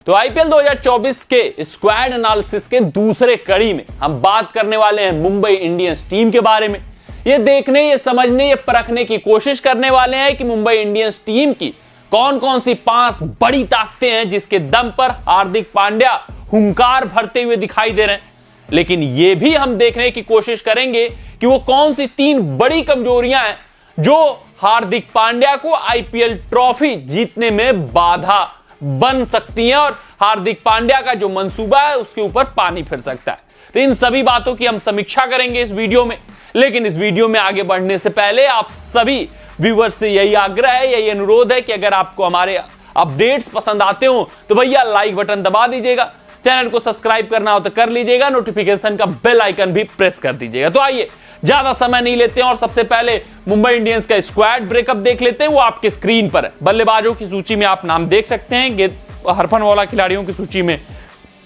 तो आईपीएल 2024 के squad analysis के दूसरे कड़ी में हम बात करने वाले हैं मुंबई इंडियंस टीम के बारे में। ये देखने, ये समझने, ये परखने की कोशिश करने वाले हैं कि मुंबई इंडियंस टीम की कौन कौन सी 5 बड़ी ताकतें हैं जिसके दम पर हार्दिक पांड्या हुंकार भरते हुए दिखाई दे रहे हैं। लेकिन यह भी हम देखने की कोशिश करेंगे कि वो कौन सी 3 बड़ी कमजोरियां हैं जो हार्दिक पांड्या को आईपीएल ट्रॉफी जीतने में बाधा बन सकती हैं और हार्दिक पांड्या का जो मंसूबा है उसके ऊपर पानी फिर सकता है। तो इन सभी बातों की हम समीक्षा करेंगे इस वीडियो में। लेकिन इस वीडियो में आगे बढ़ने से पहले आप सभी व्यूअर्स से यही आग्रह है, यही अनुरोध है कि अगर आपको हमारे अपडेट्स पसंद आते हो तो भैया लाइक बटन दबा दीजिएगा, चैनल को सब्सक्राइब करना हो तो कर लीजिएगा, नोटिफिकेशन का बेल आइकन भी प्रेस कर दीजिएगा। तो आइए ज्यादा समय नहीं लेते हैं और सबसे पहले मुंबई इंडियंस का स्क्वाड ब्रेकअप देख लेते हैं। वो आपके स्क्रीन पर है। बल्लेबाजों की सूची में आप नाम देख सकते हैं, हरफन वाला खिलाड़ियों की सूची में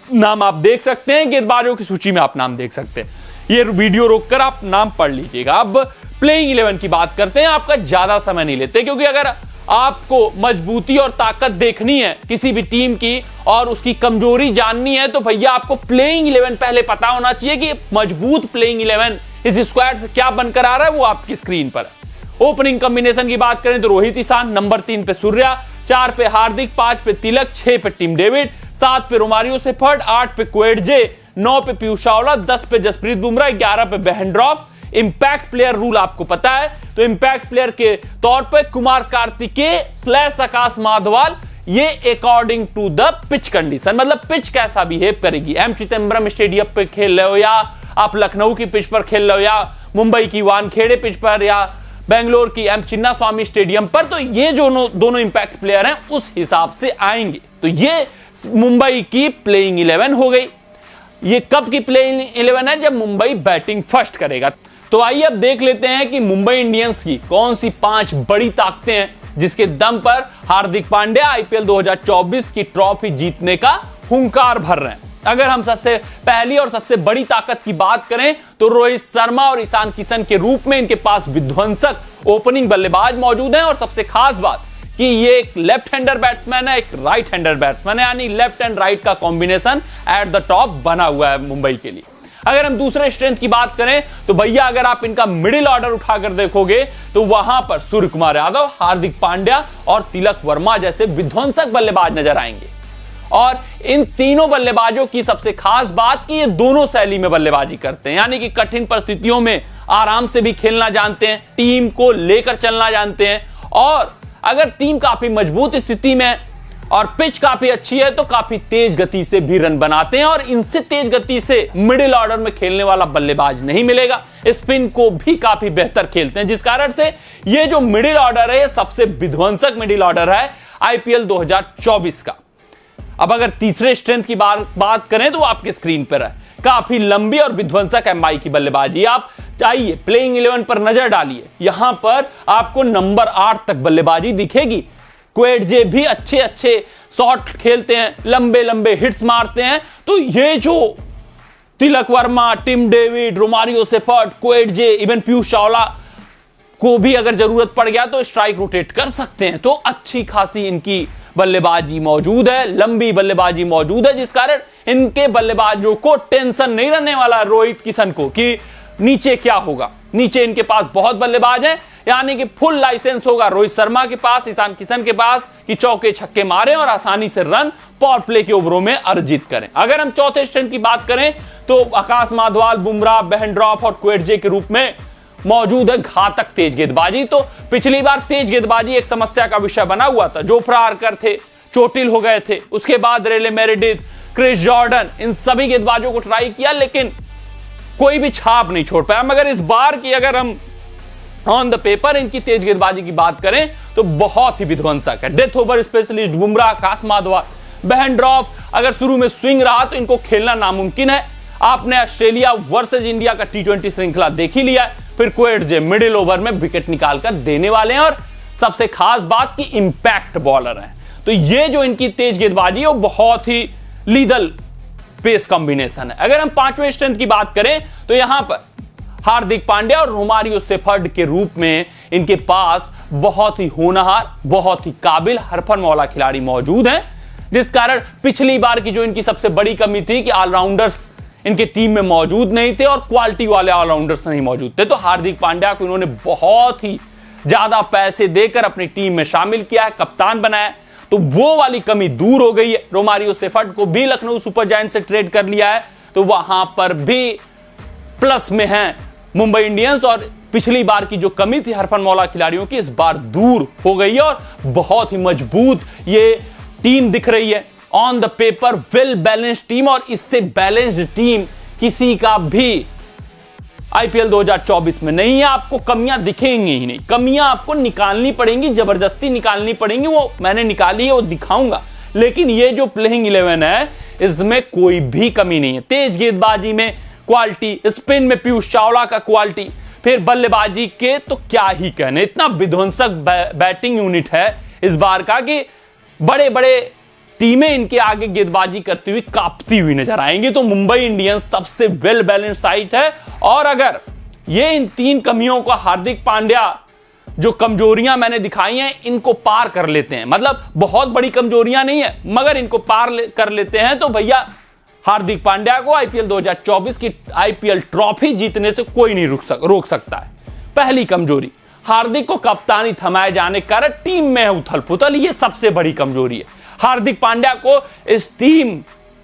नाम आप देख सकते हैं, गेंदबाजों की सूची में आप नाम देख सकते हैं। ये वीडियो रोककर आप नाम पढ़ लीजिएगा। अब प्लेइंग 11 की बात करते हैं। आपका ज्यादा समय नहीं लेते क्योंकि अगर आपको मजबूती और ताकत देखनी है किसी भी टीम की और उसकी कमजोरी जाननी है तो भैया आपको प्लेइंग 11 पहले पता होना चाहिए कि मजबूत प्लेइंग 11 इस स्क्वाड से क्या बनकर आ रहा है, वो आपकी स्क्रीन पर है। ओपनिंग कॉम्बिनेशन की बात करें तो रोहित ईशान, नंबर 3 पे सूर्या, 4 पे हार्दिक, 5 पे तिलक, 6 पे टिम डेविड, 7 पे रोमारियो सेफर्ड, 8 पे क्वेटजे, 9 पे पीयूष चावला, 10 पे जसप्रीत बुमराह, 11 पे बेहनड्रॉफ। इंपैक्ट प्लेयर रूल आपको पता है, तो इंपैक्ट प्लेयर के तौर पे कुमार कार्तिकेय / आकाश माधवाल, ये according to the pitch condition, मतलब पिच कैसा बिहेव करेगी। एम चिदंबरम स्टेडियम पे खेल रहे हो या आप लखनऊ की पिच पर खेल रहे हो या मुंबई की वानखेड़े पिच पर या बेंगलोर की एम चिन्ना स्वामी स्टेडियम पर, तो ये जो दोनों इंपैक्ट प्लेयर हैं उस हिसाब से आएंगे। तो ये मुंबई की प्लेइंग 11 हो गई। ये कब की प्लेइंग 11 है? जब मुंबई बैटिंग फर्स्ट करेगा। तो आइए अब देख लेते हैं कि मुंबई इंडियंस की कौन सी 5 बड़ी ताकतें हैं जिसके दम पर हार्दिक पांड्या आईपीएल 2024 की ट्रॉफी जीतने का हुंकार भर रहे हैं। अगर हम सबसे पहली और सबसे बड़ी ताकत की बात करें तो रोहित शर्मा और ईशान किशन के रूप में इनके पास विध्वंसक ओपनिंग बल्लेबाज मौजूद हैं। और सबसे खास बात कि ये एक लेफ्ट हैंडर बैट्समैन है, एक राइट हैंडर बैट्समैन है, यानी लेफ्ट एंड राइट का कॉम्बिनेशन एट द टॉप बना हुआ है मुंबई के लिए। अगर हम दूसरे स्ट्रेंथ की बात करें तो भैया अगर आप इनका मिडिल ऑर्डर उठाकर देखोगे तो वहां पर सूर्य कुमार यादव, हार्दिक पांड्या और तिलक वर्मा जैसे विध्वंसक बल्लेबाज नजर आएंगे। और इन तीनों बल्लेबाजों की सबसे खास बात कि ये दोनों शैली में बल्लेबाजी करते हैं, यानी कि कठिन परिस्थितियों में आराम से भी खेलना जानते हैं, टीम को लेकर चलना जानते हैं। और अगर टीम काफी मजबूत स्थिति में और पिच काफी अच्छी है तो काफी तेज गति से भी रन बनाते हैं। और इनसे तेज गति से मिडिल ऑर्डर में खेलने वाला बल्लेबाज नहीं मिलेगा। स्पिन को भी काफी बेहतर खेलते हैं, जिस कारण से ये जो मिडिल ऑर्डर है सबसे विध्वंसक मिडिल ऑर्डर है आईपीएल 2024 का। अब अगर तीसरे स्ट्रेंथ की बात करें तो आपके स्क्रीन पर है। काफी लंबी और विध्वंसक एमआई की बल्लेबाजी। आप चाहिए प्लेइंग 11 पर नजर डालिए, यहां पर आपको नंबर 8 तक बल्लेबाजी दिखेगी। क्वेटजे भी अच्छे शॉट खेलते हैं, लंबे लंबे हिट्स मारते हैं। तो ये जो Tilak Varma, Tim David, Romario Shepherd, Coetzee, even Piyush Chawla को भी अगर जरूरत पड़ गया तो स्ट्राइक रोटेट कर सकते हैं। तो अच्छी खासी इनकी बल्लेबाजी मौजूद है, लंबी बल्लेबाजी मौजूद है, जिस कारण इनके बल्लेबाजों को टेंशन नहीं रहने वाला रोहित किशन को कि नीचे क्या होगा। नीचे इनके पास बहुत बल्लेबाज हैं, यानी कि फुल लाइसेंस होगा रोहित शर्मा के पास, ईशान किशन के पास कि चौके छक्के मारें और आसानी से रन पावर प्ले के ओवरों में अर्जित करें। अगर हम चौथे स्ट्रेंथ की बात करें तो आकाश माधवाल, बुमराह, बेहनड्रॉफ और क्वेटजे के रूप में मौजूद है घातक तेज गेंदबाजी। तो पिछली बार तेज गेंदबाजी एक समस्या का विषय बना हुआ था। जोफ्रा आर्चर थे, चोटिल हो गए थे, उसके बाद रेले मेरेडिथ, क्रिस जॉर्डन, इन सभी गेंदबाजों को ट्राई किया लेकिन कोई भी छाप नहीं छोड़ पाया। मगर इस बार की अगर हम ऑन द पेपर इनकी तेज गेंदबाजी की बात करें तो बहुत ही विध्वंसक है। डेथ ओवर स्पेशलिस्ट बुमराह, आकाश माधवाल, बेहनड्रॉफ, अगर शुरू में स्विंग रहा तो इनको खेलना नामुमकिन है। आपने ऑस्ट्रेलिया वर्सेज इंडिया का T20 श्रृंखला देख ही लिया। फिर क्वेटजे मिडिल ओवर में विकेट निकालकर देने वाले हैं और सबसे खास बात कि इंपैक्ट बॉलर हैं। तो ये जो इनकी तेज गेंदबाजी है वो बहुत ही लीदल पेस कॉम्बिनेशन है। अगर हम 5वें स्ट्रेंथ की बात करें तो यहां पर हार्दिक पांड्या और रोमारियो सेफर्ड के रूप में इनके पास बहुत ही होनहार, बहुत ही काबिल हरफन मौला खिलाड़ी मौजूद हैं। जिस कारण पिछली बार की जो इनकी सबसे बड़ी कमी थी कि ऑलराउंडर्स इनके टीम में मौजूद नहीं थे और क्वालिटी वाले ऑलराउंडर्स नहीं मौजूद थे, तो हार्दिक पांड्या को इन्होंने बहुत ही ज्यादा पैसे देकर अपनी टीम में शामिल किया है, कप्तान बनाया, तो वो वाली कमी दूर हो गई है। रोमारियो सेफर्ट को भी लखनऊ सुपर जायंट से ट्रेड कर लिया है, तो वहां पर भी प्लस में है मुंबई इंडियंस, और पिछली बार की जो कमी थी हरफनमौला खिलाड़ियों की इस बार दूर हो गई है और बहुत ही मजबूत ये टीम दिख रही है। On the paper well balanced team, और इससे बैलेंस्ड टीम किसी का भी आईपीएल 2024 में नहीं है। आपको कमियां दिखेंगी ही नहीं, कमियां आपको निकालनी पड़ेंगी, जबरदस्ती निकालनी पड़ेंगी, वो मैंने निकाली है, वो दिखाऊंगा। लेकिन ये जो प्लेइंग 11 है इसमें कोई भी कमी नहीं है। तेज गेंदबाजी में क्वालिटी, स्पिन में पीयूष चावला का क्वालिटी, फिर बल्लेबाजी के तो क्या ही कहने, इतना विध्वंसक बैटिंग यूनिट है इस बार का कि बड़े बड़े टीमें इनके आगे गेंदबाजी करती हुई कांपती हुई नजर आएंगी। तो मुंबई इंडियंस सबसे वेल बैलेंस्ड साइड है, और अगर ये इन तीन कमियों को हार्दिक पांड्या जो कमजोरियां मैंने दिखाई हैं इनको पार कर लेते हैं, मतलब बहुत बड़ी कमजोरियां नहीं है मगर इनको पार कर लेते हैं, तो भैया हार्दिक पांड्या को आईपीएल 2024 की आईपीएल ट्रॉफी जीतने से कोई नहीं रोक सकता है। पहली कमजोरी, हार्दिक को कप्तानी थमाए जाने के कारण टीम में है उथल पुथल, ये सबसे बड़ी कमजोरी है। हार्दिक पांड्या को इस टीम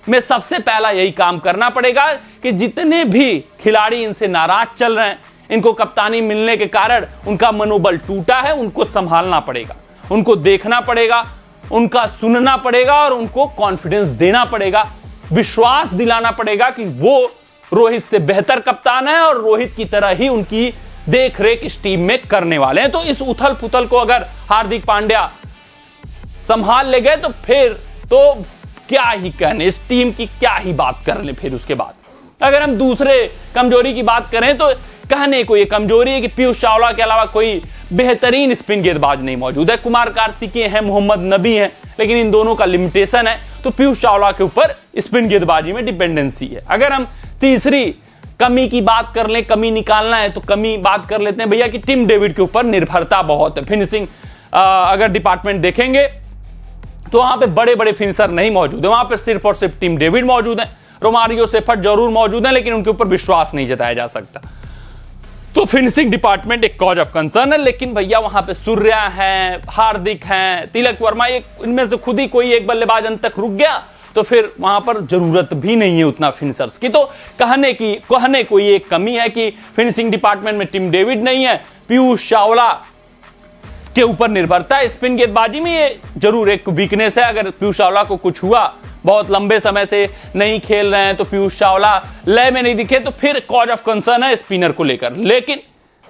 में सबसे पहला यही काम करना पड़ेगा कि जितने भी खिलाड़ी इनसे नाराज चल रहे हैं, इनको कप्तानी मिलने के कारण उनका मनोबल टूटा है, उनको संभालना पड़ेगा, उनको देखना पड़ेगा, उनका सुनना पड़ेगा और उनको कॉन्फिडेंस देना पड़ेगा, विश्वास दिलाना पड़ेगा कि वो रोहित से बेहतर कप्तान है और रोहित की तरह ही उनकी देख रेख इस टीम में करने वाले हैं। तो इस उथल पुथल को अगर हार्दिक पांड्या संभाल ले गए तो फिर तो क्या ही कहने, इस टीम की क्या ही बात कर ले। फिर उसके बाद अगर हम दूसरे कमजोरी की बात करें तो कहने को ये कमजोरी है कि पीयूष चावला के अलावा कोई बेहतरीन स्पिन गेंदबाज नहीं मौजूद है। कुमार कार्तिकेय हैं, मोहम्मद नबी हैं, लेकिन इन दोनों का लिमिटेशन है, तो पीयूष चावला के ऊपर स्पिन गेंदबाजी में डिपेंडेंसी है। अगर हम तीसरी कमी की बात कर लें, कमी निकालना है तो कमी बात कर लेते हैं भैया कि टिम डेविड के ऊपर निर्भरता बहुत है। फिनिशिंग अगर डिपार्टमेंट देखेंगे तो वहां पे बड़े बड़े फिनिशर नहीं मौजूद है, वहां पे सिर्फ और सिर्फ टिम डेविड मौजूद है। रोमारियो सेफर्ट जरूर मौजूद है, लेकिन उनके ऊपर विश्वास नहीं जताया जा सकता। तो फिनिशिंग डिपार्टमेंट एक कॉज ऑफ कंसर्न है, लेकिन भैया वहां पे सूर्या है, हार्दिक हैं, तिलक वर्मा, इनमें से खुद ही कोई एक बल्लेबाज अंत तक रुक गया तो फिर वहां पर जरूरत भी नहीं है उतना फिनिशर्स की। तो कहने को ये कमी है कि फिनिशिंग डिपार्टमेंट में टिम डेविड नहीं है, पीयूष चावला के ऊपर निर्भरता है। स्पिन गेंदबाजी में ये जरूर एक वीकनेस है, अगर पीयूष चावला को कुछ हुआ, बहुत लंबे समय से नहीं खेल रहे हैं तो पीयूष चावला लय में नहीं दिखे तो फिर कॉज ऑफ कंसर्न है स्पिनर को लेकर। लेकिन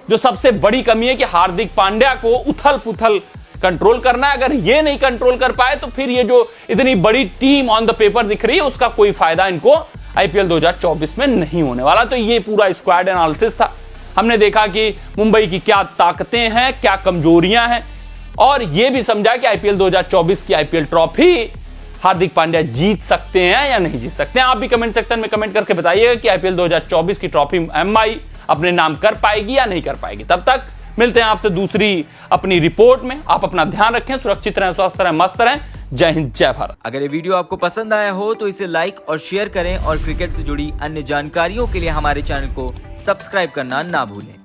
जो सबसे बड़ी कमी है कि हार्दिक पांड्या को उथल पुथल कंट्रोल करना है, अगर ये नहीं कंट्रोल कर पाए तो फिर ये जो इतनी बड़ी टीम ऑन द पेपर दिख रही है उसका कोई फायदा इनको आईपीएल 2024 में नहीं होने वाला। तो ये पूरा स्क्वाड एनालिसिस था, हमने देखा कि मुंबई की क्या ताकतें हैं, क्या कमजोरियां हैं, और यह भी समझा कि आईपीएल 2024 की आईपीएल ट्रॉफी हार्दिक पांड्या जीत सकते हैं या नहीं जीत सकते हैं। आप भी कमेंट सेक्शन में कमेंट करके बताइएगा कि आईपीएल 2024 की ट्रॉफी एमआई अपने नाम कर पाएगी या नहीं कर पाएगी। तब तक मिलते हैं आपसे दूसरी अपनी रिपोर्ट में। आप अपना ध्यान रखें, सुरक्षित रहें, स्वस्थ रहें, मस्त रहें। जय हिंद, जय भारत। अगर ये वीडियो आपको पसंद आया हो तो इसे लाइक और शेयर करें और क्रिकेट से जुड़ी अन्य जानकारियों के लिए हमारे चैनल को सब्सक्राइब करना ना भूलें।